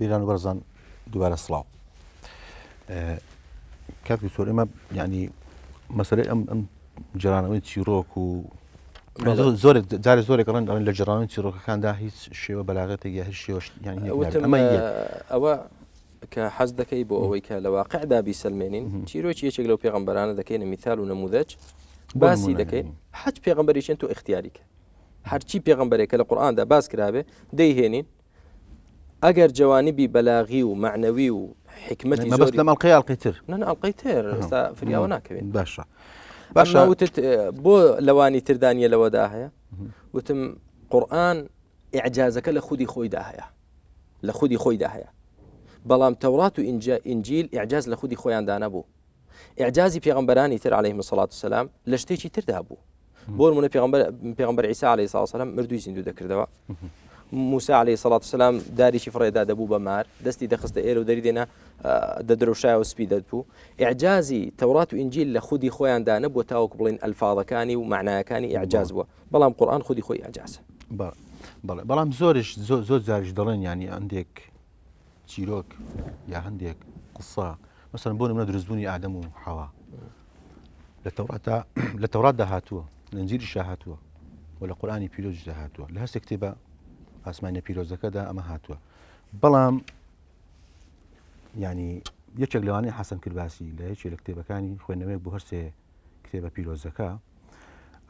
بیران و بەرزان دووبارە سڵاو. کاتی سۆر ئێمە ینی مەسەرەی ئەم جێرانەوەی چیرۆک و جارێ زۆرێک ڕەن لە جێرانەوەی چیرۆکەکاندا هیچ شێوە بەلاغەتێک یا هیچ شێوە ئەوە کە حەز دەکەی بۆ ئەوەی کە لە واقعدا بیسەلمێنین چیرۆکی یەکێک لەو پێغەمبەرانە دەکەینە میثال و نموذج باسی دەکەین حەج پێغەمبەریشێن تۆ اختیاریکە هەرچی پێغەمبەرێکە لە قورئاندا باس کرابێ دەیهێنین ئەگەر جوانبی بەلاغی و معنەوی و حکمەتی زۆر لە مەڵقەی ئەڵقەی تر ئەڵقەی تر ئێستا فریاوە ناکەوێت باشە وتت بۆ لەوانی تردانیە لەوەدا هەیە وتم قورئان ئیعجازەکە لە خودی خۆیدا هەیە لە خودی خۆیدا هەیە بەڵام تەورات و ئینجیل ئیعجاز لە خودی خۆیاندا نەبوو ئیعجازی پێغەمبەرانی تر عەلەیهیم السەڵات وسەلام لە شتێکی تردا بوو بۆ نمونە پێغەمبەر عیسا عەلەیهی سەڵات وسەلام مردووی زیندوو دەکردەوە موسا عەلەیهی سەڵات وسەلام داریشی فڕێدا دەبوو بە مار دەستی دەخستە ئێرە و دەری دێنا دەدرەوشایە و سپی دەبوو ئیعجازی تەورات و ئینجیل لە خودی خۆیاندا نەبووە تاوەکو بڵێن ئەلفاظەکانی و معنایەکانی ئیعجاز بووە بەڵام قورئان خودی خۆی ئیعجازە بەڵام زۆر جاریش دەڵێن ینی هەندێک چیرۆک یا هەندێک قسە مەسەڵەن بۆ نمونە دروستبوونی ئادەم و حەوا لە تەوراتدا هاتووە لە ئینجیلیشدا هاتووە و لە قورئانی پیرۆزیشدا هاتووە لە هەستێک کتێبە ئاسمانیە پیرۆزەکەدا ئەمە هاتووە بەڵام ینی یەکێک لەوانەیە حەسەن کرباسی لە یەکێک لە کتێبەکانی خوێندنەوەیەک بۆ هەرسێ کتێبە پیرۆزەکە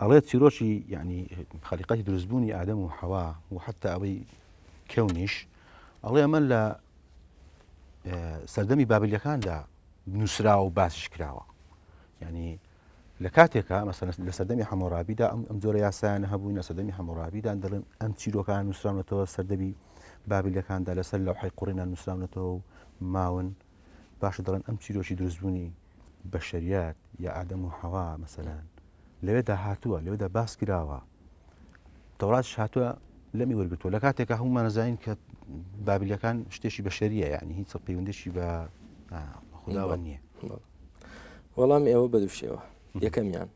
ئەڵێ چیرۆکی ینی خەلیقەتی دروستبوونی ئادەم و حەوا و حتا ئەوەی کەونیش ئەڵێ ئەمە لە سەردەمی بابلیەکاندا نووسراوە و باسیش کراوە ینی لە کاتێکە مەسەڵەن لە سەردەمی حەمورابیدا ئەم جۆرە یاسایانە هەبووین لە سەردەمی حەمورابیدا دەڵێن ئەم چیرۆکان نووسراونەتەوە سەردەمی بابلیەکاندا لەسەر لەوحەی قوڕینان نووسراونەتەوە و ماون باشە دەڵێن ئەم چیرۆکی دروستبوونی بەشەریات یا ئادەم و حەوا مەسەلەن لەوێدا هاتووە لەوێدا باس کراوە تەوراتش هاتووە لەمی وەرگتووە لە کاتێکە هەمومان نەزانین کە بابلیەکان شتێکی بەشەریە یعنی هیچ پەیوەندیشی بە خوداوە نییە وەڵام ئێوە بەدووشێوە یەکەمیان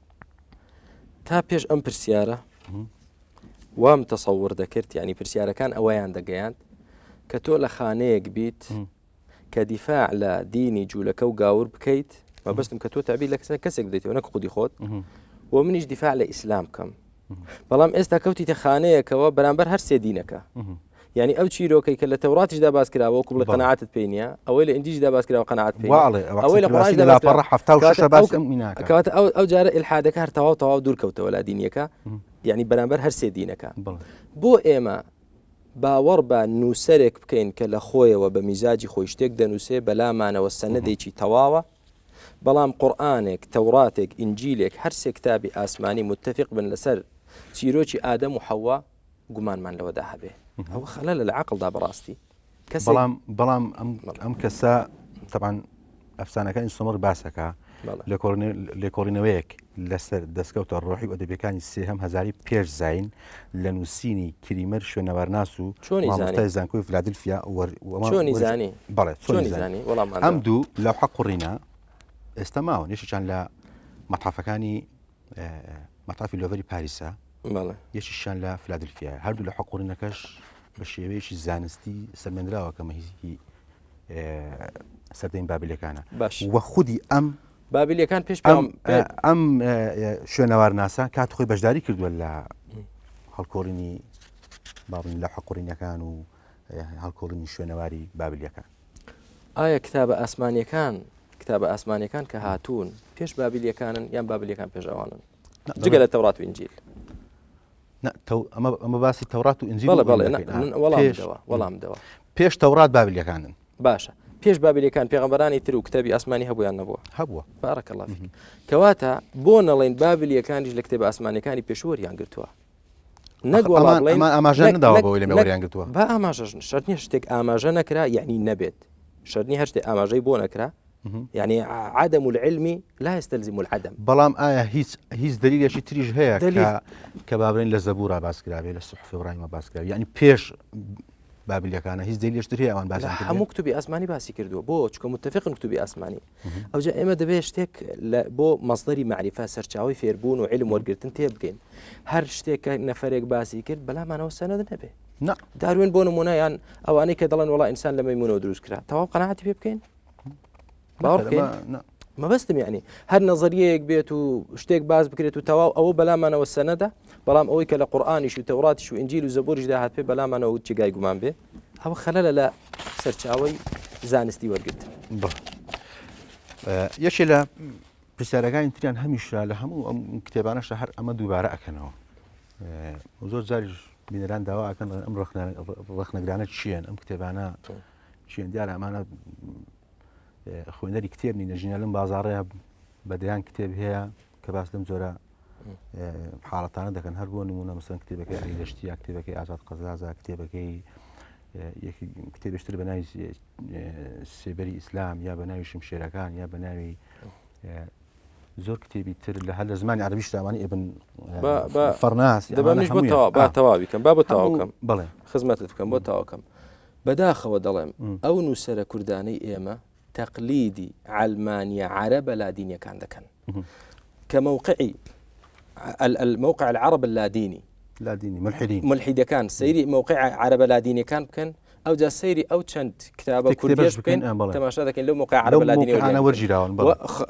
تا پێش ئەم پرسیارە وام تەسەوور دەکرد ینی پرسیارەکان ئەوەیان دەگەیاند کە تۆ لە خانەیەک بیت کە دیفاع لە دینی جوولەکە و گاور بکەیت مەبەستم کە تۆ تابی لە کەسێک بدەیتەوە نەک خودی خۆت و منیش دیفاع لە ئیسلام بکەم بەڵام ئێستا کەوتیتە خانەیەکەوە بەرامبەر هەر سێ دینەکە یعنی ئەو چیرۆکەی کە لە تەوراتیشدا باس کراوە وەکو بڵێ قەناعەتت پێی نییە ئەوەی لە ئینجیلدا باس کراوە قەناعەت پێی ئەوەی لە قورئاندا کەواتە ئەو جارە ئیلحادەکە هەر تەواو دوورکەوتەوە لە دینیەکە یعنی بەرامبەر هەر سێ دینەکە بۆ ئێمە باوەڕ بە نووسەرێک بکەین کە لە خۆیەوە بە میزاجی خۆی شتێک دەنووسێ بەلامانەوە سەنەدێکی تەواوە بەڵام قورئانێک تەوراتێک ئینجیلێک هەر سێ کتابی ئاسمانی متفق بن لەسەر چیرۆکی ئادەم و حەوا گومانمان لەوەدا هەبێ ئەوە خەلەلە لە عەقڵدا بەڕاستی بەڵام ئەم کەسە طبعاً ئەفسانەکانی سۆمەڕ باسەکە لێکۆڵینەوەیەک لەسەر دەستکەوتە ڕۆحی و ئەدەبیەکانی سێهەم هەزاری پێش زین لە نووسینی کریمەر شوێنەوەرناس و مامۆستای زانکۆی فیلادلفیا ئەم دوو لەو حەقوڕینە ئێستا ماوە یەکێکیان لە مەتحەفەکانی مەتحەفی لۆڤەری پاریسە یەکیشیان لە فیلادلفیا هەردوو لە حەقوڕینەکەش بە شێوەیەکی زانستی سەرمێنراوە کە مەهیزی سەردەمی بابلیەکانە وە خودی ئەم بابلیەکان پێش ئەم شوێنەوارناسە کات خۆی بەشداری کردووە لە هەڵکۆڕینی باڵین لە حەقوڕینەکان و هەڵکۆڕینی شوێنەواری بابلیەکان ئایا کتابە ئاسمانیەکان کە هاتوون پێش بابلیەکانن یان بابلیەکان پێش ئەوانن جگە لە تەورات و ئینجیل ئەمە باسی تەورات و ئینجیل وەڵام دەوە پێش تەورات بابلیەکانن باشە پێش بابلیەکان پێغەمبەرانی تر و کتابی ئاسمانی هەبوویان هەبووە بارەکەڵڵا فیک کەواتە بۆ نەڵێن بابلیەکانیش لە کتێبە ئاسمانیەکانی پێشوەریان گرتووە ئاماژە نەداوە بەوەی لە مێوەریان گرتووە با ئاماژەش شەرت نییە شتێک ئاماژە نەکرا یعنی نەبێت شەرت نییە هەر شتێک ئاماژەی بۆ نەکرا يعني عدم العلم لا يستلزم العدم بەڵام ئایا هیچ دلیلێکی تریش هەیە کە بابرین لە زەبوورا باسکراوێ لە سوحف ئیبراهیم باسکراوێ یعنی پێش بابلیەکانە هیچ دلیلێشتر هەیە ئەوان باسی هەموو کتوبی ئاسمانی باسی کردووە بۆ چکە متفقن کتوبی ئاسمانی ئەوجا ئێمە دەبێت شتێک بۆ مەصدەری معریفە سەرچاوی فێربوون و علم وەرگرتن تێ بگەین هەر شتێک کە نەفەرێک باسی کرد بەلامانەوە سەنەد نەبێ داروين بۆ نمونەیان ئەوانەی کە دەڵێن وڵا ئینسان لە مەیمونەوە دروست کرا تەواو قەناعەتی پێ بکەین باوەڕ بکەین مەبەستم یعنی هەر نەزەریەیەک بێت و شتێک باز بکرێت و تەواو ئەوە بەلامانەوە سەنەدە بەڵام ئەوەی کە لە قورئانیش و تەوراتیش و ئینجیل و زەبوریشدا هات پێ بەلامانەوە جێگای گومان بێ ئەوە خەلەلە لە سەرچاوەی زانستی وەرگرتن. یەکێ لە پرسیارەکانی تریان هەمیشە لە هەموو ئەم کتێبانەشە هەر ئەمە دووبارە ئەکەنەوە زۆر جاریش بینەران داواکەن ئەم ڕخنەگرانە چیان ئەم کتێبانە چیان دیارە ئەمانە خوێنەری کتێب نینە ژینە لەم بازاڕەیە بەدەیان کتێب هەیە کە باس لەم جۆرە حاڵەتانە دەکەن هەر بۆ نمونە مەسەن کتێبەکەی عەلیدەشتی یا کتێبەکەی ئازاد قەزازە کتێبەکەی کتێبشتر بە ناوی سێبەری ئیسلام یا بە ناوی شمشێرەکان یا بە ناوی زۆر کتێبی تر لە هەر لە زمانی عەربیش داوانی ئێبن فەرناس دەبێت بۆ تەواو بکەم با بۆ تەواوکەم بڵێ خزمەتت بکەم بۆ تەواوکەم بەداخەوە دەڵێم ئەو نووسەرە کوردانەی ئێمە تەقلیدی عەلمانیە عەرەبە لادینیەکان دەکەن کە موقعی الموقع العرب اللاديني ملحدەکان سەیری موقع عربە لادینیەکان بکەن ئەو جا سەیری ئەو چەند کتابە کوردیش بکەن تەماشا دەکەن لەو موقع عربە لادینیەکان وەرگیراون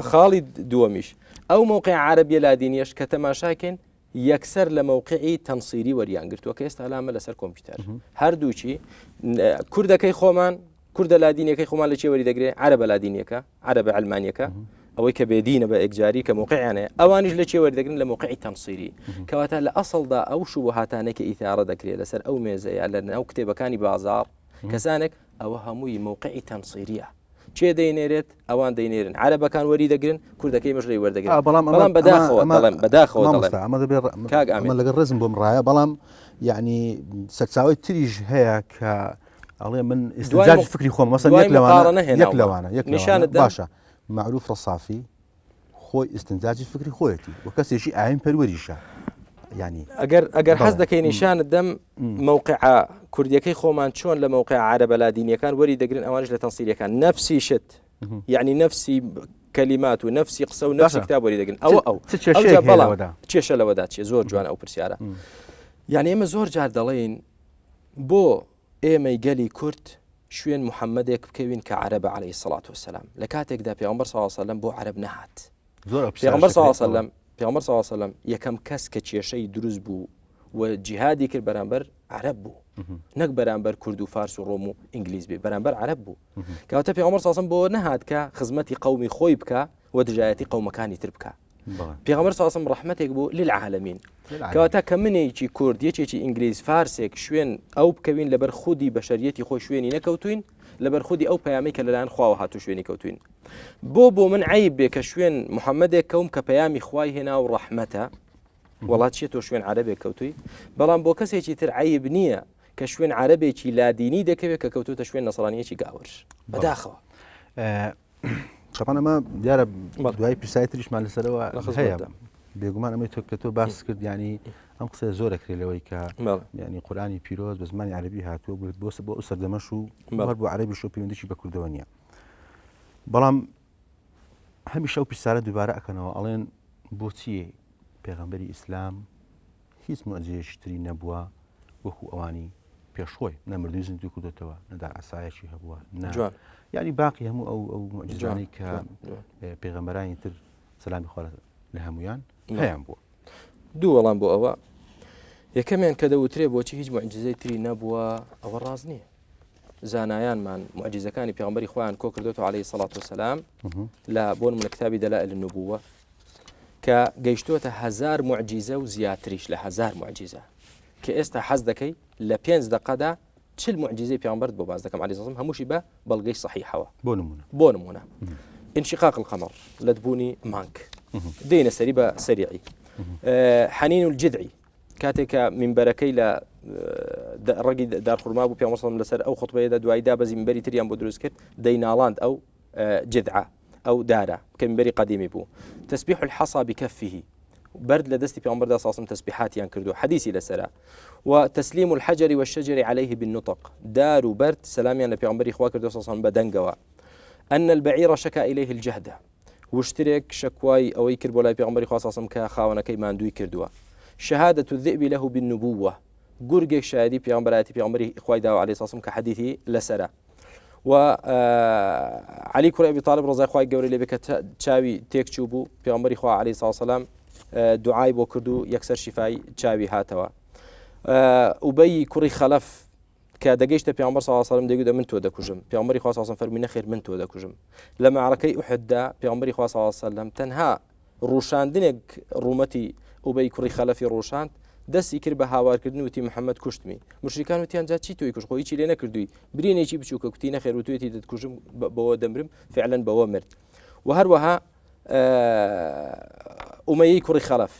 خاڵی دووەمیش ئەو موقع عربیە لادینیەش کە تەماشاکەن یەکسەر لە موقعی تەنسیری وەریان گرتووە کە ئێستا لامە لەسەر کۆمپیوتەر هەردووچی کوردەکەی خۆمان کوردە لادینیەکەی خۆمان لە چێ وەری دەگرێت عربە لادینیەکە عربە ئەلمانیەکە ئەوەی کە بێدینە بە ئەکجاری کە موقعیانەیە ئەوانیش لە چێ وەردەگرن لە موقعی تەنسیری کەواتە لە ئەسڵدا ئەو شوبهاتانێکی ئیثارە دەکرێت لەسەر ئەو مێزەیە لە ناو کتێبەکانی بازاڕ کەسانێک ئەوە هەمووی موقعی تەنسیریە چێ دەینێرێت ئەوان دەینێرن عربەکان وەری دەگرن کوردەکەی مەژڕی وەردەگرن بەڵام بەداخەوە لەگەڵ ڕێزم بۆم ڕایە بەڵام یعنی سەرچاوی تریش هەیە کە ئەڵێ من ئستنجاج فکری خۆم مەسەن یەک لەوانە باشە معروف ڕەسافی خۆی ئستنجاجی فکری خۆیەتی و کەسێکی ئاین پەروەریشە ینی ئەگەر حەز دەکەی نیشانت دەم موقع کوردیەکەی خۆمان چۆن لە موقع عربە لادینیەکان وەری دەگرن ئەوانش لە تەنسیریەکان نفسی شت یعنی نفسی کەلیمات و نفسی قسە و نفسی کتاب وەری دەگرن ئەو چێشە لەوەدا چێ زۆر جوان ئەو پرسیارە یعنی ئێمە زۆر جار دەڵێن بۆ ئێمەی گەلی کورد شوێن محەممەدێک بکەوین کە عەرەبە عەلەیهی سەڵات وەسەلام لە کاتێکدا پێغەمبەر صلی الله علیه و سلم بۆ عەرەب نەهات پێغەمبەر صلی الله علیه و سلم یەکەم کەس کە کێشەی دروست بوو و جیهادی کرد بەرامبەر عەرەب بوو نەک بەرامبەر کورد و فارس و ڕۆم و ئینگلیز بێ بەرامبەر عەرەب بوو کەواتە پێغەمبەر صلی الله علیه و سلم بۆ نەهات کە خزمەتی قەومی خۆی بکە و دژایەتی قەومەکانی تر بکە پێغەمبەر صلی الله علیه و سلم ڕەحمەتێک بوو للعالەمین کەواتە کە منێکی کورد یەکێکی ئینگلیز فارسێک شوێن ئەو بکەوین لەبەر خودی بەشەریەتی خۆی شوێنی نەکەوتوین لەبەر خودی ئەو پەیامی کە لەلایەن خواوە هاتوو شوێنی کەوتوین بۆ من عیب بێ کە شوێن محەممەدێک کەوم کە پەیامی خوای هێنا و ڕەحمەتە وڵات چێت تۆ شوێن عەرەبێک کەوتوی بەڵام بۆ کەسێکی تر عیب نییە کە شوێن عەرەبێکی لادینی دەکەوێت کە کەوتوتە شوێن نەسەڵانیەکی گاورش بەداخەوە طبعا ئەمە دیارە دوای پرسای تریشمان لەسەرەوە هەیە بێگومان ئەمەی تۆ کە تۆ باس کرد ینی ئەم قسە زۆر دەکرێتەوەی کە ینی قورئانی پیرۆز بە زمانی عەربی هاتووە بۆ ئەو سەردەمەش و هەر بۆ عەربیش و پەیوەندیشی بە کوردەوە نییە بەڵام هەمیشە ئەو پرسیارە دووبارە ئەکەنەوە ئەڵێن بۆچی پێغەمبەری ئیسلام هیچ موعجزەیەکی تری نەبووە وەکو ئەوانی پێشخۆی نەمردووی زیندوی کردوتەوە نەدا ئاسایەکی هەبووە ینی باقی هەموو ئەو موعجزانەی کە پێغەمبەرانی تر سەلامی خوا لە هەمویان هەیان بووە دوو وەڵام بۆ ئەوە یەکەمیان کە دەوترێ بۆچی هیچ موعجزەی تری نەبووە ئەوە ڕاز نییە زانایانمان موعجزەکانی پێغەمبەری خۆیان کۆ کردوێتەوە عەلەیهی سەڵات وسەلام لە بۆ نمونە کتابی دەلائل النبووە کە گەیشتووەتە 1000 موعجزە و زیاتریش لە 1000 موعجزە کە ئێستا حەز دەکەی لە 5 دقەدا چل موعجزەی پێغەمبەرت بۆ باز دەکەم عەلەیهی سەڵام هەمووشی بە بەڵگەی صحیحەوە بۆ نمونە انشقاق القمر لدبوني مانك دينا سريبة سريعي حنين الجذعي كاتك من بركي لا رقي دار خرماب وبيا مصر لسر أو خطبة دواي دابزي من بري تريان بودروس كرت دينالاند أو جذعة أو دارة كمن بري قديم بو تسبيح الحصى بكفه برد لدستي في عمر داس أصلا تسبيحات ينكردو حديثي لسرا وتسليم الحجر والشجر عليه بالنطق دار برد سلامي أن في عمر إخوة كردو أصلا بدنجوا أن البعير شكا إليه الجهد واشترك شكواي أو يكر بولاي في عمر خاصة كا خاونا كي ما ندوي كردوا شهادة الذئب له بالنبوة گورگێک شایدی پیامبەتی پیامبەری خوای داوە عەلەیهی سەڵام کە حەدیثی لەسرە و علی کوڕی ئەبی طالب ڕزای خوای گەورەی لێ بێ کە چاوی تێکچوو بوو پیامبەری خوا عەلەیهی سەڵام دوعای بۆ کرد و یەکسەر شیفای چاوی هاتەوە ئوبەی کوڕی خەلەف کە دەگەیشتە پیامبەر صلی الله علیه و سلم دەیگوت من تۆ دەکوژم پیامبەری خوا صلی الله علیه و سلم فەرمی نەخێر من تۆ دەکوژم لە معرەکەی ئوحددا پیامبەری خوا صلی الله علیه و سلم تەنها ڕوشاندنێک ڕوومەتی ئوبەی کوڕی خەلەفی ڕوشاند دەستی کرد بە هاوارکردن وتی محەممەد کوشتمی مشریکان وتیان جا چی تۆی کوشت خۆی چی لێ نەکردووی برینێکی بچووکە کوتی نەخێر و توێتی دەتکوژم بەوە دەمرم فعلا بەوە مرد و هەروەها ئومەیەی کوڕی خەلەف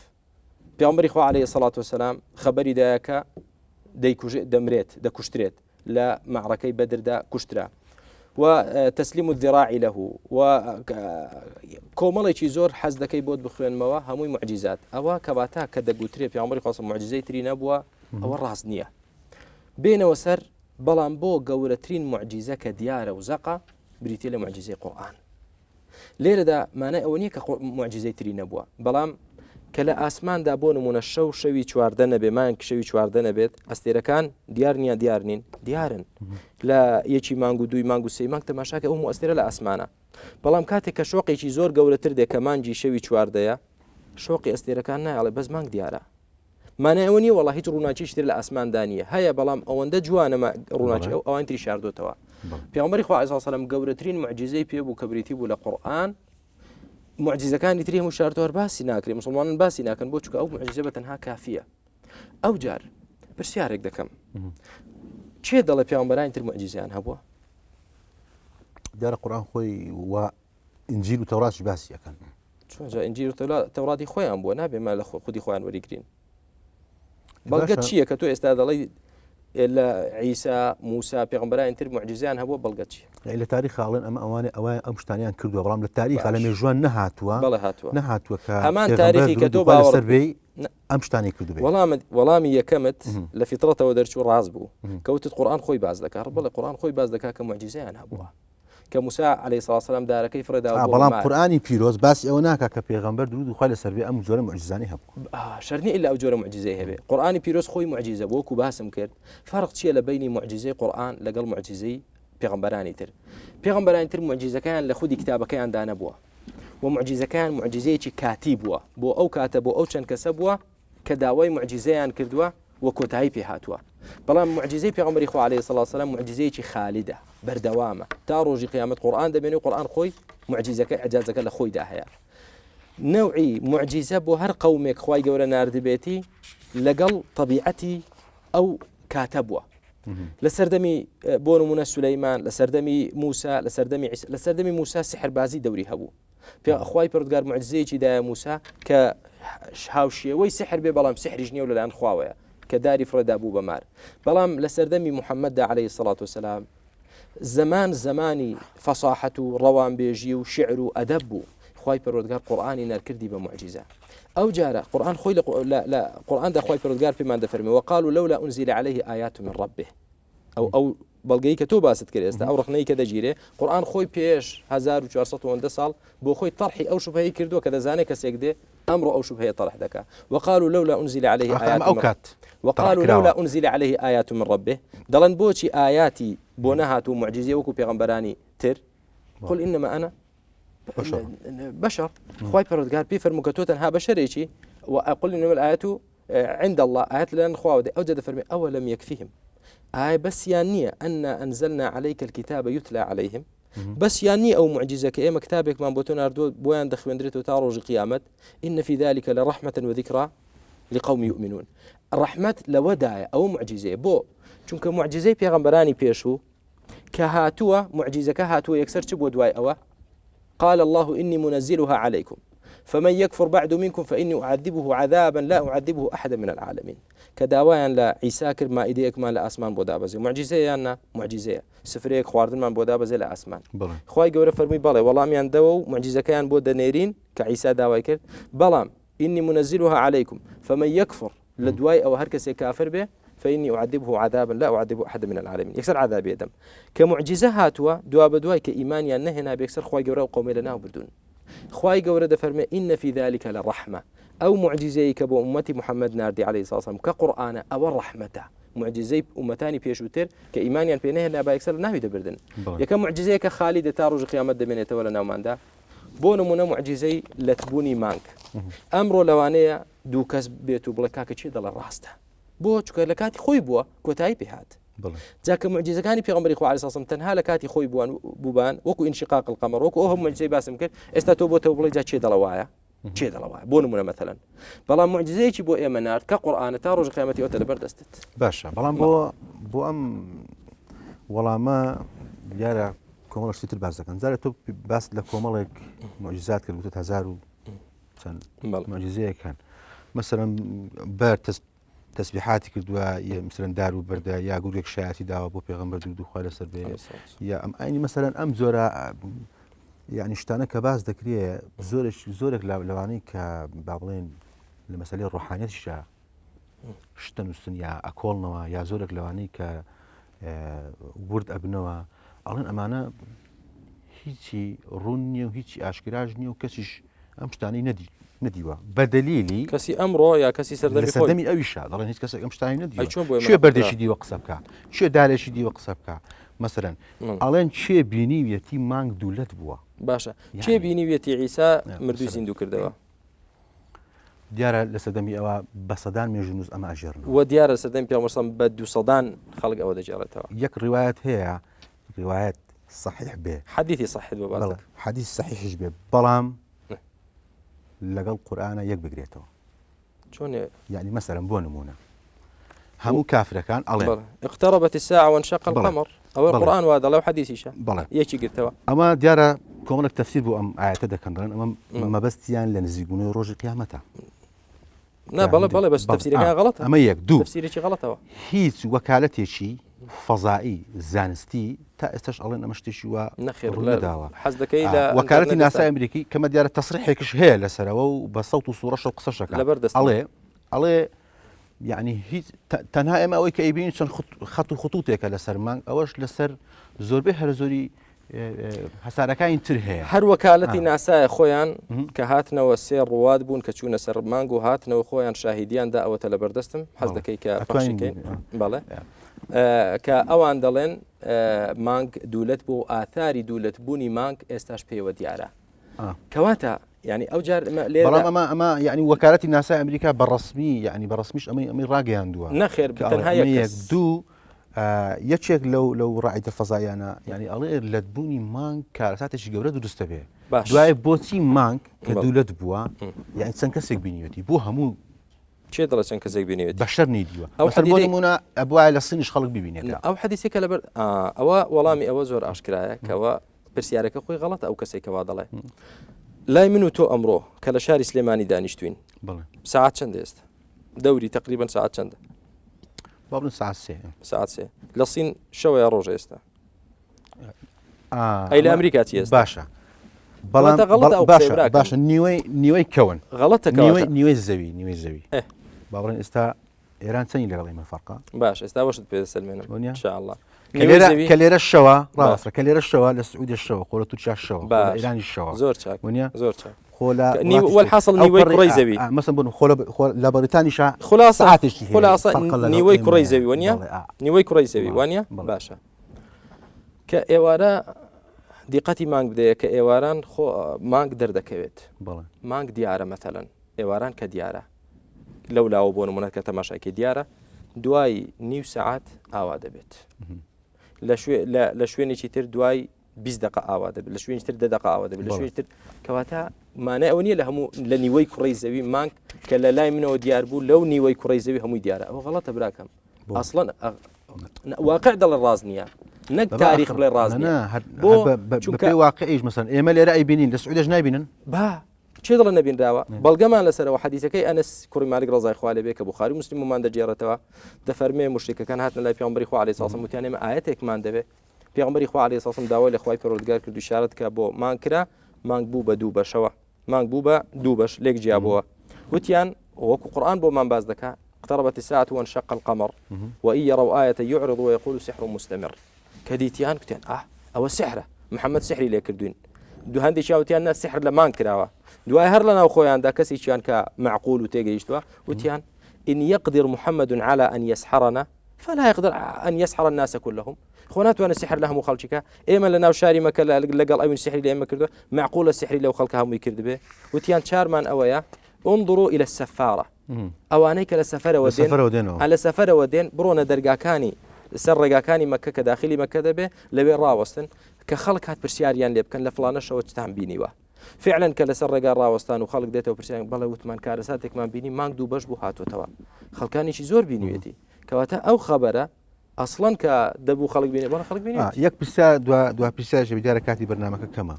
پیامبەری خوا عەلەیهی سەڵات وسەلام خەبەری دایە کە دەمرێت دەکوشترێت لە معرەکەی بەدردا کوشترا و تەسلیم الذراع له و کۆمەڵێکی زۆر حەز دەکەی بۆت بخوێنمەوە هەمووی معجزات ئەوە کەواتە کە دەگوترێت پیامبەری خوا معجزەی تری نەبووە ئەوە ڕاست نییە بێنەوە سەر بەڵام بۆ گەورەترین معجزە کە دیارە و زەقە بریتێ لە معجزەی قورئان لێرەدا مانای ئەوە نییە کە معجزەی تری نەبووە بەڵام کە لە ئاسماندا بۆ نمونە شەوی چواردە نەبێ مانگ شەوی چواردە نەبێت ئەستێرەکان دیار نییە دیار نین دیارن لە یەکی مانگ و دوی مانگ و سێ مانگ تەماشاکە ئەو ئەستێرە لە ئاسمانە بەڵام کاتێک کە شۆقێکی زۆر گەورەتر دێ کە مانگی شەوی چواردەیە شۆقی ئەستێرەکان نایڵێ بەس مانگ دیارە مانای ئەوە نیە وەڵا هیچ ڕووناچی شتێر لە ئاسماندا نیە هەیە بەڵام ئەوەندە جوانەمە ڕووناچی ئەو ئەوان تری شاردوتەوە پیامبەری خوا عەلەیهی سەڵام گەورەترین معجزەی پێ بوو کە بریتی بوو لە قورئان معجزەکانی تری هەموو شاردووار باسی ناکرێ مسلمانان باسی ناکەن بۆ چونکە ئەو معجزە بەتەنها کافیە ئەو جار پرسیارێک دەکەم چێ دەڵێ پیامبەرانی تر معجزەیان هەبووە دیارە قورئان خۆی و ئینجیل و تەوراتش باسی یەکەن چۆن جا ئینجیل و تەوراتی خۆیان بووە نابێ ما لە خودی خۆیان وەریگرین بەڵگەت چییە کە تۆ ئێستا دەڵێ لە عیسا موسا پێغەمبەرانی تر معجزەیان هەبووە بەڵگەت چی لە تاریخ خاڵێن ئەمە ئەوانە ئەم شتانیان کردووە بەڵام لە تاریخ لە مێژوان نەهاتووە بەڵێ هاتووە نەهاتووە کە هەمان تاریخی کە تۆ باوەڕ ئەم شتانی کردووە وەڵامی یەکەمت لە فیترەتەوە دەرچوو ڕاست بوو کەوتت قورئان خۆی باز دەکات بەڵێ قورئان خۆی باز دەکات کە معجزەیان هەبووە کە موسا عەلەیهی سەڵام دارەکەی فرەدا بەڵام قورئانی پیرۆز باسی ئەوە ناکات کە پێغەمبەر درود و خوای لەسەر بێ ئەم جۆرە معجزانەی هەبوو شەرنی ئیلا ئەو جۆرە معجزەی هەبێ قورئانی پیرۆز خۆی معجزە بۆ وەکو باسم کرد فەرق چییە لە بینی معجزەی قورئان لەگەڵ معجزەی پێغەمبەرانی تر پێغەمبەرانی تر معجزەکەیان لە خودی کتابەکەیاندا نەبووە و معجزەکەیان معجزەیەکی کاتی بووە بۆ ئەو کاتە بۆ ئەو چەند کەسە بووە کە داوای معجزەیان کردووە و کۆتایی پێ هاتووە بەڵام معجزەی پێغەمبەری خوا عەلەیهی سەڵات وسەلام معجزەیەکی خالیدە بەردەوامە تا ڕۆژی قیامەت قورئان دەبێنێ و قورئان خۆی معجزەکە ئەجازەکە لە خۆیدا هەیە نەوعی معجزە بۆ هەر قەومێک خوای گەورە ناردبێتی لەگەڵ طەبیعەتی ئەو کاتە بووە لە سەردەمی بۆ نمونە سولەیمان لە سەردەمی موسا لە سەردەمی موسا سحربازی دەوری هەبوو خوای پەروەردگار معجزەیەکی دایە موسا کە هاوشێوەی سحر بێ بەڵام سحریش نییە و لەلایەن خواوەیە کە داری فرەدا بوو بەمار بەڵام لە سەردەمی محەممەددا عەلەیهی سەڵات وسەلام زمانی فەساحەت و ڕەوانبێژی و شعر و ئەدەب بوو خوای پەروەردگار قورئانی نەرکردی بە معجزە ئەو جارە قورئان خۆی لە قورئاندا خوای پەروەردگار پێمان دەفەرمێ وقالوا لولا أنزل عليه آيات من ربه ئەو بەڵگەی کە تۆ باست کرد ئێستا ئەو ڕخنەی کە دەگیرێ قورئان خۆی پێش 1400 ساڵ بۆ خۆی تەرحی ئەو شوبهەی کردووە کە دەزانێت کەسێک دێ ئەمڕۆ ئەو شوبهەیە تەرح دەکات وقالوا لولا أنزل عليه آيات وقالوا لولا أنزل عليه آيات من ربه دەڵێن بۆچی ئاياتی بۆ نەهات و معجزە وەکو پێغەمبەرانی تر قل إنما أنا بشر خوای پەروەردگار پێی فەرموو کە تۆ تەنها بەشەرێکی وأقول إنما الآيات عند الله آيات لەلایەن خواوە ئەو جا دەفەرمێ أولم يكفيهم بس يعني أن أنزلنا عليك الكتاب يتلى عليهم بس يعني أو معجزة كأما كتابك من بوتون أردو بوان دخوين دريتو تاروج قيامت إن في ذلك لرحمة وذكرى لقوم يؤمنون الرحمة لوداية أو معجزة بو چونك معجزة بيغمبراني بيشو كهاتوا معجزة كهاتوا يكسر تبو دواي أوا قال الله إني منزلها عليكم فمن يكفر بعد منكم فإني أعذبه عذابا لا أعذبه أحدا من العالمين كداوایان لە عیسا کرد مائیدەیەکمان لە ئاسمان بۆ دابەزێ معجزەیەیاننا معجزەیە سفرەیەک خواردنمان بۆ دابەزێ لە ئاسمان خوای گەورە فەرمووی بەڵێ وەڵامیان دەوە و معجزەکەیان بۆ دەنێرین کە عیسا داوای کرد بەڵام إني منزلها عليكم فمن يكفر لە دوای ئەوە هەر کەسێک کافر بێ فإني أعذبه عذابا لا أعذبه أحدا من العالمين يكسر عذاب يدم كمعجزة هاتوا دوا بدواي كإيمان ينهنا بيكسر خوای گەورە و قومي لنا بردون خوای گەورە دەفەرمێ إن في ذلك لرحمة أو معجزة كبو أمتي محمد ناردي عليه الصلاة والسلام كقرآن أو الرحمة معجزة أمتاني بيشوتر كإيمانيا بينه نبا يكسر نهي دبردن يكم معجزة كخالد تاروج قيامة دمنة ولا نومان دا بون منا معجزة لتبوني مانك أمر لوانية دو كسب بيتو بلكاك شيء دل الراسته بو چکە لە کاتی خۆی بووە کۆتایی پێهات جاکە معجزەکانی پێغەمبەری خوا عەلەیهی سەلام تەنها لە کاتی خۆی بووبان وەکو ئینشقاق القەمەر وەکو ئەو هەموو معجزەی باسم کرد ئێستا تۆ بۆتەوە بڵێ جا چێ دەڵەوایە چێ دەڵەوایە بۆ نمونە مەثەڵەن بەڵام معجزەیەکی بۆ ئێمە نارد کە قورئانە تا ڕۆژی قیامەتی ئەوتە لەبەر دەستت باشە بەڵام بۆ ئەم وەڵامە دیارە کۆمەڵ شتی تر باس دەکەن جارێک تۆ باس لە کۆمەڵێک معجزات کرد وتت 1000 و چەند معجزەیەکان مەسەڵەن بەر تەسبیحاتی کردووە مثلەن دار و بەردە یا گورێک شایەتی داوە بۆ پێغەمبەر دوو خوا لەسەر بێ یا ئەم ئاینی مەسەڵەن ئەم جۆرە یعنی شتانە کە باس دەکرێت زۆرێک لەوانەی کە با بڵێن لە مەسەلەی ڕۆحانیەتیشە شتە نووسن یا ئەکۆڵنەوە یا زۆرێک لەوانەی کە ورد ئەبنەوە ئەڵێن ئەمانە هیچی ڕوون نییە و هیچی ئاشکراژ نییە و کەسیش ئەم شتانەی نەدیوە بەدەلیلی کەسی ئەمڕۆ یا کەسی سەردەمی ئەویشە دەڵێن هیچ کەسێک ئەم شتانی نەدیوە شوێ بەردێکی دیوە قسە بکە شوێ دارێکی دیوە قسە بکە مەسەرەن ئەڵێن چێ بینیویەتی مانگ دوولەت بووە باشە چێ بینیویەتی عیسا مردووی زیندوو کردەوە دیارە لە سەردەمی ئەوە بە سەدان مێژونوس ئەمە ئەژێڕن وە دیارە سەردەمی پێغەمبەر بە 200 خەڵک ئەوە دەجێڕێتەوە یەک ڕیوایەت هەیە ڕیوایەت صحیح بێ حەدیثی صحیح بۆ بەڵێ حەدیث صحیحش بێ بەڵام لەگەڵ قورئانە یەک بگرێتەوە چۆن یعنی مەسەلەن بۆ نمونە هەموو کافرەکان ئەڵێن اقتربت الساعة وانشق القمر ئەوە قورئان وا دەڵێ و حەدیثیشە یەکی گرتەوە ئەمە دیارە کۆمەڵێک تەفسیر بۆ ئەم ئاەتە دەکەن دەڵێن ئەمە مەبەستیان لە نزیکبوونەوەی ڕۆژی قیامەتە نا بەڵێ بەس تەفسیرەکان غەڵەتە ئەمە یەک دوو تەفسیرێکی غەڵەتەوە هیچ وەکالەتێکی فەزایی زانستی تا ئێستاش ئەڵێن ئەمە شتێکی وە نەخێڕداوە حەز دەکەی لە وەکالەتی ناسای ئەمریکی کەمە دیارە تەسریحێکش هەیە لەسەرەوە و بە سەوت و سوورەش و قسەشەکە ئەڵێ یعنی هیچ تەنها ئێمە ئەوەی کە ئەیبین چەند خەت و خطوتێکە لەسەر مانگ ئەوەش لەسەر زۆربەی هەر زۆری هەسارەکانی تر هەیە هەر وەکالەتی ناسایە خۆیان کە هاتنەوە سێ ڕوات بوون کە چوونە سەر مانگ و هاتنەوە خۆیان شاهیدیاندا ئەوەتە لەبەردەستم حەز دەکەی کە پاشیکەین بەڵێ کە ئەوان دەڵێن مانگ دوولەت بوو ئاثاری دوولەت بوونی مانگ ئێستاش پێوە دیارە کەواتە یعنی ئەو جار بەڵام ئەمە یعنی وەکالەتی ناسای ئەمریکا بەڕسمی یعنی بەڕسمیش ئەمەی ڕاگەیاندووە نەخێر تەنها یەک دوو یەکێک لەو ڕائیدە فەزایانە یعنی ئەڵێ لەتبوونی مانگ کارەساتێکی گەورە دروستە بێ دوای بۆچی مانگ کە دوولەت بووە یعنی چەند کەسێک بینیوەتی بۆ هەموو چێ دەڵێ چەند کەسێک بینێت بەشەر نیدیوە بۆ نمونە ئەبوایە لە سنیش خەڵک ببینێت ئەو حەدیثێکە لەبەر ئەوە وەڵامی ئەوە زۆر ئاشکرایە کەەوە پرسیارەکە خۆی غەڵەتە ئەو کەسێکەوە دەڵێ لای من و تۆ ئەمڕۆ کە لە شاری سلێمانی دانیشتوین ساعت چەندە ئێستا دەوری تقریبا ساعت چەندە بابن ساعت سێ لە سین شەوەیە ڕۆژ ئێستا ئەی لە ئەمریکا چی ئێستا باشە بەڵام باشە نیوەی کەون غەڵەتە نیوەی زەوی باڵێن ئێستا ئێران چەندی لەگەڵ ئێمە فەرقا باش ئێستا باشت پێ سلمێنم انشاءالله کە لێرە شەوە ڕاستە کە لێرە شەوە لە سعودی شەوە خۆ لە تورکیا شەوە ئێرانی شەوە زۆر چاک زۆر والحاصل نیوەی کوڕەی زەوی مەسەن بۆن لە بەریتانیشا خلاصە نیوەی کوڕەی زەوی وانە نیوەی کوڕەی زەوی وانە باشە کە ئێوارە دیقەتی مانگ بدەیە کە ئێواران مانگ دەردەکەوێت مانگ دیارە مەثەڵەن ئێواران کە دیارە لەو لاوە بۆ نمونە کە تەماشاکی دیارە دوای نیو سەعات ئاوا دەبێت لە شوێنێکی تر دوای 20 دقه ئاوا دەبێت لە شوێنی تر 10 دقه ئاوا دەبێت لە شوێنی تر کەواتە مانای ئەوە نییە لە هەموو لە نیوەی کوڕەی زەوی مانگ کە لە لای منەوە دیار بوو لەو نیوەی کوڕەی زەوی هەمووی دیارە ئەوە غەڵەتە براکەم ئەسڵەن واقع دەڵێ ڕاز نییە نەک تاریخ بڵێ ڕاز بۆ واقعیش مەسەن ئێمە لێرە ئەیبینین لە سعودیش نایبینن با چێ دڵە نەبینراوە بەڵگەمان لەسەرەوە حەدیثەکەی ئەنەس کوڕی مالک ڕەزای خوا لێبێ کە بوخاری و موسلیممان دەجێڕێتەوە دەفەرمێ مشریکەکان هاتنە لای پێغەمبەری خوا عەلەیهی سەلام وتیان ئێمە ئاەتێکمان دەبێت پێغەمبەری خوا عەلەیهی سەلام داوای لە خوای پەروەردگار کرد و ئیشارەت کە بۆ مانگ کرا مانگ بوو بە دوو بەشەوە مانگ بوو بە دوو بەش لێک جیابەوە وتیان وەکو قورئان بۆمان باز دەکا اقتربت الساعة وانشق القمر وإن يروا آية يعرض ويقول سحر مستمر كديتيان كتيان أو سحرة محمد سحري ليه كردوين دو هەندێکی وتیان سحر لە مان کراوە دوای هەر لە ناو خۆیاندا کەسێکیان کە معقول و تێگەیشتووە وتیان إن يقدر محمد على أن يسحرنا فلا يقدر أن يسحر الناس كلهم خونات وانا سحر لهم وخلشك إما لنا وشاري مك لقال أي سحر لهم كردوا معقول السحر لو خلقهم يكرد به وتيان شارمان أويا انظروا إلى السفارة أوانيك للسفارة ودين على السفارة ودين برونا درقاكاني سرقاكاني مكة كداخلي مكة دبه لبي راوستن كخلق هات برسياريان اللي بكن لفلانة شو تهم بينيوا فعلا كلا سرقا راوستان وخلق ديته وبرسياريان بلا وثمان كارساتك ما بيني مانك دو بشبو هاتو توا خلقاني شي زور بينيوتي كواتا أو خبره اصلا كدبو خلق بيني وانا خلق بيني يك بسا دو بسا بدار كاتي برنامج كما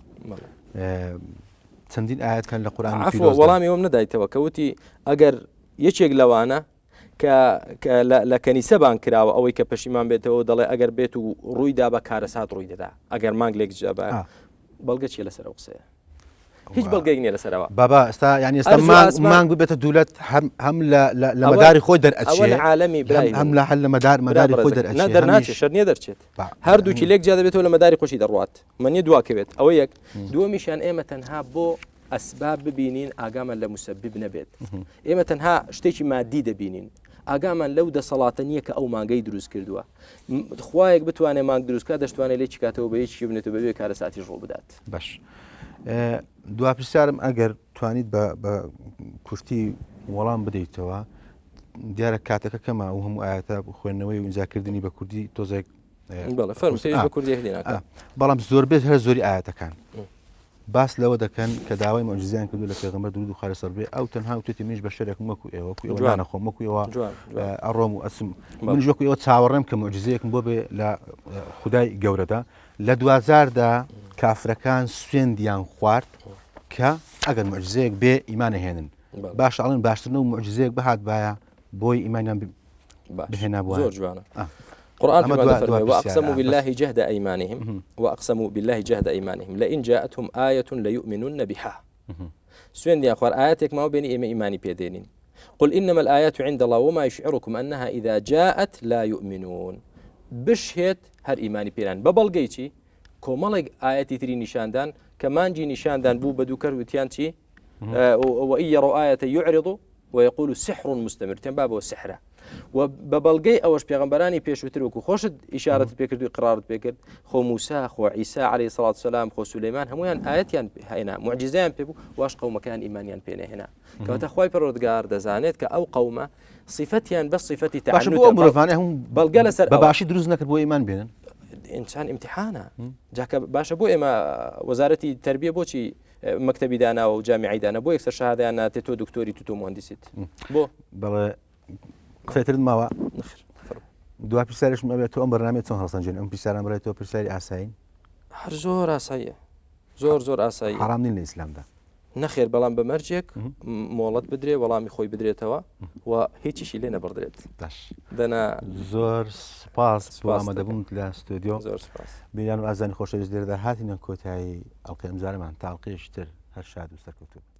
چەندین ئاەت کەن لە قورآن عفو وەڵامی ئەوم نەدایتەوە کەوتی ئەگەر یەکێک لەوانە کە لە کەنیسەبان کراوە ئەوەی کە پەشیمان بێتەوە دەڵێ ئەگەر بێت و ڕوویدا بە کارەسات ڕووی دەدا ئەگەر مانگلێک جابە بەڵگە چیە لەسەر قسەیە هیچ بەڵگەیەک نییە لەسەرەوە بابا ئێستا ینی ئێستا مانگ بێتە دوولەت هەم لە مەداری خۆی دەرئەچێت عالەمی هەم لە هەل لە مەداری خۆی دەرئەچێت دەرناچێت شەر نییە دەرچێت هەردووکی لێک جا دەبێتەوە لە مەداری خۆشی دەڕوات منیە دواکەوێت ئەوە یەک دووەمیشیان ئێمە تەنها بۆ ئەسباب ببینین ئاگامان لە موسەبب نەبێت ئێمە تەنها شتێکی مادی دەبینین ئاگامان لەو دەسەڵاتە نییە کە ئەو مانگەی دروست کردووە خوایەک بتوانێت مانگ دروستکە دەشتوانێت لێکی کاتەوە بە هیچی بنێتەوە بەبێ کارەساتی ڕۆ بدات باش دوا پرسیارم ئەگەر توانیت بە کورتی وەڵام بدەیتەوە دیارە کاتەکە کەمە و هەموو ئاەتە خوێندنەوەی و ئینجاکردنی بە کوردی تۆزێک بە کوردی بەڵام زۆربێت هەر زۆری ئاەتەکان باس لەوە دەکەن کە داوای مۆجززیان کردو لە پێغەمبەر درود و خالە سەر بێ ئەو تەنها وتێتی منیش بە شەرێک وەکو ئێوە ئێوە نەخۆم وەکو ئێوە ئەڕۆم و ئەسم منیش وەکو ئێوە چاوەڕێم کە مۆجززەیەکم بۆ بێ لە خودای گەورەدا لە 2000دا کافرەکان سوێندیان خوارد کە ئەگەر مۆجززەیەک بێ ئیمانە هێنن باش ئەڵێن باشترن و مۆجززەیەک بەهات باە بۆی ئیمانیان بهێنا بووە زۆر جوانە قرآن وأقسموا بالله جهد أيمانهم وأقسموا بالله جهد أيمانهم لئن جاءتهم آية ليؤمنن بها سوين دي أخوار آياتك ما بيني إما إيماني بيدينين قل إنما الآيات عند الله وما يشعركم أنها إذا جاءت لا يؤمنون بشهد هر إيماني بيران ببلغيتي كومالك آياتي تري نشاندان كمان جي نشاندان بو بدوكر وتيانتي وإن يروا آية يعرضوا ويقولوا سحر مستمر تنباب والسحرة وببلغي أوش بيغمبراني بيشوتر وكو خوشد إشارة بيكرد وإقرار بيكرد خو موسى خو عيسى عليه الصلاة والسلام خو سليمان همويان آياتيان هنا معجزيان بيبو واش قوم كان إيمانيان بينا هنا كوتا خواي بردقار دزانيت كأو قومة صفتيان بس صفتي تعلق بلغة سر بباشي دروز نكر بو إيمان بينن إنسان امتحانه جاك باشا بو إما وزارة التربية بوشي مكتبي دانا وجامعي دانا بو يكسر شهادة أنا تتو دكتوري تتو مهندسيت بو بل قسەیترت ماوە دوا پرسیارش مەبێت تۆ ئەم بەرنامەیە چۆن هەڵسەنجێن ئەم پرسیاران بڵێت تۆ پرسیاری ئاسایی هەر زۆر ئاساییە زۆر ئاسایی حرام نین لە ئیسلامدا نەخێر بەڵام بە مەرجێک مۆڵەت بدرێ وەڵامی خۆی بدرێتەوە و هیچیشی لێ نەبڕدرێت دەنا زۆر سپاس بۆ ئامادەبوونت لە ستودیۆ زۆر سپاس بیان و ئازانی خۆشەویست لێرەدا هاتینە کۆتایی ئەڵقەی ئەمجارەمان تاڵقەیەشتر هەر شاد و سەرکەوتوو